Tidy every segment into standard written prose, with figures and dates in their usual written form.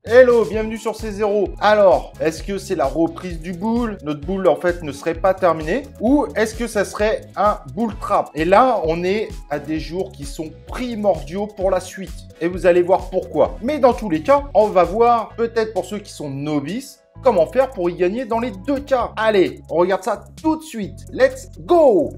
Hello, bienvenue sur C0. Alors, est-ce que c'est la reprise du bull? Notre bull en fait ne serait pas terminé? Ou est-ce que ça serait un bull trap? Et là, on est à des jours qui sont primordiaux pour la suite. Et vous allez voir pourquoi. Mais dans tous les cas, on va voir, peut-être pour ceux qui sont novices, comment faire pour y gagner dans les deux cas. Allez, on regarde ça tout de suite. Let's go!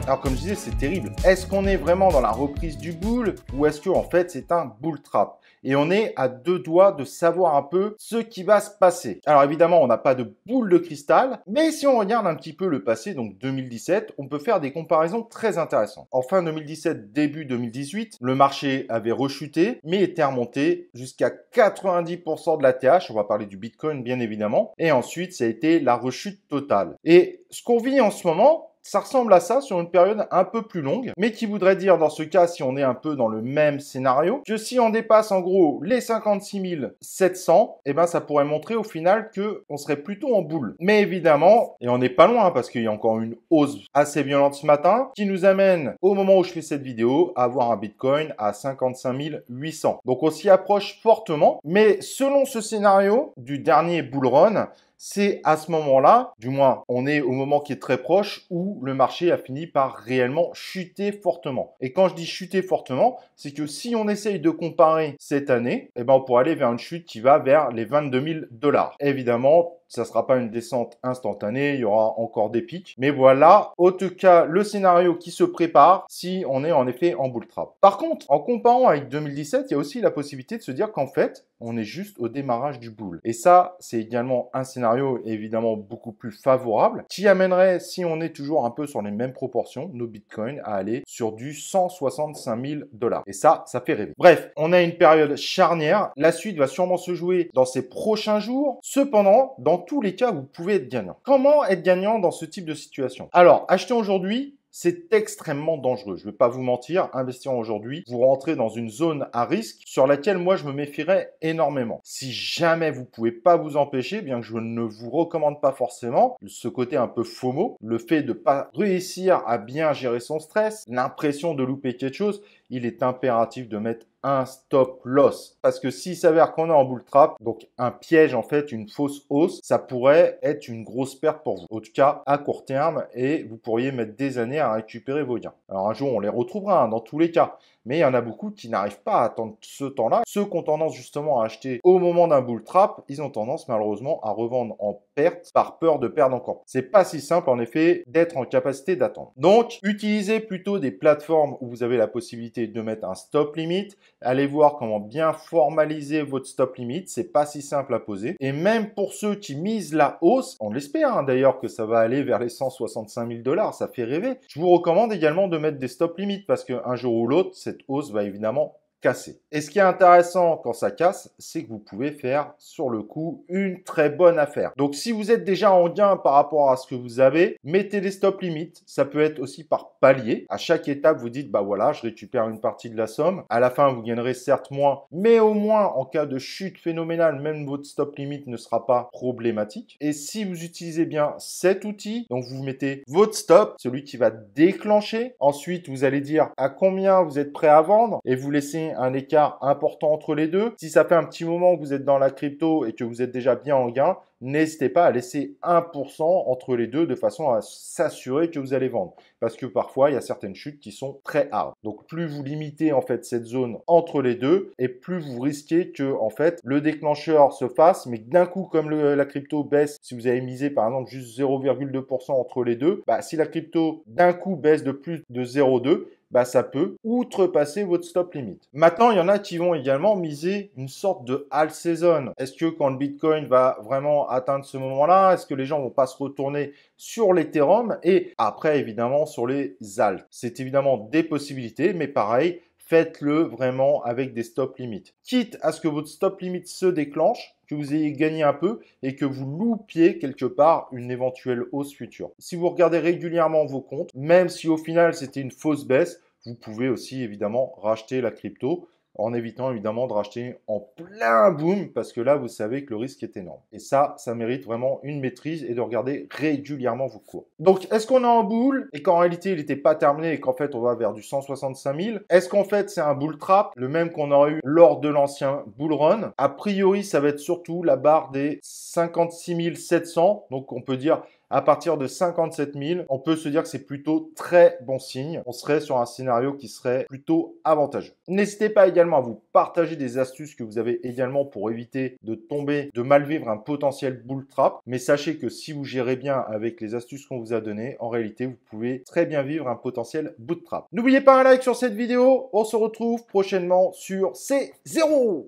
Alors comme je disais, c'est terrible. Est-ce qu'on est vraiment dans la reprise du bull ou est-ce que en fait c'est un bull trap? Et on est à deux doigts de savoir un peu ce qui va se passer. Alors évidemment, on n'a pas de boule de cristal, mais si on regarde un petit peu le passé, donc 2017, on peut faire des comparaisons très intéressantes. En fin 2017, début 2018, le marché avait rechuté, mais était remonté jusqu'à 90% de la TH. On va parler du Bitcoin bien évidemment. Et ensuite, ça a été la rechute totale. Et ce qu'on vit en ce moment, ça ressemble à ça sur une période un peu plus longue, mais qui voudrait dire dans ce cas, si on est un peu dans le même scénario, que si on dépasse en gros les 56 700, eh ben ça pourrait montrer au final que on serait plutôt en boule. Mais évidemment, et on n'est pas loin parce qu'il y a encore une hausse assez violente ce matin, qui nous amène au moment où je fais cette vidéo à avoir un Bitcoin à 55 800. Donc on s'y approche fortement, mais selon ce scénario du dernier bull run, c'est à ce moment-là, du moins on est au moment qui est très proche, où le marché a fini par réellement chuter fortement. Et quand je dis chuter fortement, c'est que si on essaye de comparer cette année, eh ben on pourrait aller vers une chute qui va vers les 22 000 $. Évidemment, ça ne sera pas une descente instantanée, il y aura encore des pics. Mais voilà, en tout cas, le scénario qui se prépare si on est en effet en bull trap. Par contre, en comparant avec 2017, il y a aussi la possibilité de se dire qu'en fait, on est juste au démarrage du bull. Et ça, c'est également un scénario évidemment beaucoup plus favorable qui amènerait, si on est toujours un peu sur les mêmes proportions, nos bitcoins à aller sur du 165 000 $. Et ça fait rêver. Bref, on a une période charnière. La suite va sûrement se jouer dans ces prochains jours. Cependant, dans tous les cas, vous pouvez être gagnant. Comment être gagnant dans ce type de situation? Alors, acheter aujourd'hui, c'est extrêmement dangereux. Je ne vais pas vous mentir, investir aujourd'hui, vous rentrez dans une zone à risque sur laquelle moi je me méfierais énormément. Si jamais vous pouvez pas vous empêcher, bien que je ne vous recommande pas forcément, ce côté un peu FOMO, le fait de ne pas réussir à bien gérer son stress, l'impression de louper quelque chose, il est impératif de mettre un stop loss. Parce que s'il s'avère qu'on est en bull trap, donc un piège en fait, une fausse hausse, ça pourrait être une grosse perte pour vous. En tout cas, à court terme, et vous pourriez mettre des années à récupérer vos gains. Alors un jour, on les retrouvera dans tous les cas. Mais il y en a beaucoup qui n'arrivent pas à attendre ce temps-là. Ceux qui ont tendance justement à acheter au moment d'un bull trap, ils ont tendance malheureusement à revendre en perte par peur de perdre encore. C'est pas si simple en effet d'être en capacité d'attendre. Donc, utilisez plutôt des plateformes où vous avez la possibilité de mettre un stop limit. Allez voir comment bien formaliser votre stop limit. C'est pas si simple à poser. Et même pour ceux qui misent la hausse, on l'espère d'ailleurs que ça va aller vers les 165 000 $. Ça fait rêver. Je vous recommande également de mettre des stop limits parce qu'un jour ou l'autre, cette hausse va évidemment casser. Et ce qui est intéressant quand ça casse, c'est que vous pouvez faire sur le coup une très bonne affaire. Donc si vous êtes déjà en gain par rapport à ce que vous avez, mettez des stop limites. Ça peut être aussi par palier. À chaque étape, vous dites, bah voilà, je récupère une partie de la somme. À la fin, vous gagnerez certes moins, mais au moins en cas de chute phénoménale, même votre stop limit ne sera pas problématique. Et si vous utilisez bien cet outil, donc vous mettez votre stop, celui qui va déclencher. Ensuite, vous allez dire à combien vous êtes prêt à vendre et vous laissez un écart important entre les deux. Si ça fait un petit moment que vous êtes dans la crypto et que vous êtes déjà bien en gain, n'hésitez pas à laisser 1% entre les deux de façon à s'assurer que vous allez vendre. Parce que parfois, il y a certaines chutes qui sont très hard. Donc, plus vous limitez en fait cette zone entre les deux et plus vous risquez que en fait le déclencheur se fasse, mais d'un coup, comme la crypto baisse, si vous avez misé par exemple juste 0,2% entre les deux, bah, si la crypto d'un coup baisse de plus de 0,2, bah, ça peut outrepasser votre stop limit. Maintenant, il y en a qui vont également miser une sorte de all season. Est-ce que quand le Bitcoin va vraiment atteindre ce moment-là, est-ce que les gens vont pas se retourner sur l'Ethereum et après, évidemment, sur les alt? C'est évidemment des possibilités, mais pareil, faites-le vraiment avec des stop limits. Quitte à ce que votre stop limit se déclenche, que vous ayez gagné un peu et que vous loupiez quelque part une éventuelle hausse future. Si vous regardez régulièrement vos comptes, même si au final c'était une fausse baisse, vous pouvez aussi évidemment racheter la crypto en évitant évidemment de racheter en plein boom parce que là, vous savez que le risque est énorme. Et ça mérite vraiment une maîtrise et de regarder régulièrement vos cours. Donc, est-ce qu'on est en bull et qu'en réalité, il n'était pas terminé et qu'en fait, on va vers du 165 000? Est-ce qu'en fait, c'est un bull trap, le même qu'on aurait eu lors de l'ancien bull run? A priori, ça va être surtout la barre des 56 700. Donc, on peut dire à partir de 57 000, on peut se dire que c'est plutôt très bon signe. On serait sur un scénario qui serait plutôt avantageux. N'hésitez pas également à vous partager des astuces que vous avez également pour éviter de tomber, de mal vivre un potentiel bull trap. Mais sachez que si vous gérez bien avec les astuces qu'on vous a données, en réalité, vous pouvez très bien vivre un potentiel bull trap. N'oubliez pas un like sur cette vidéo. On se retrouve prochainement sur C0.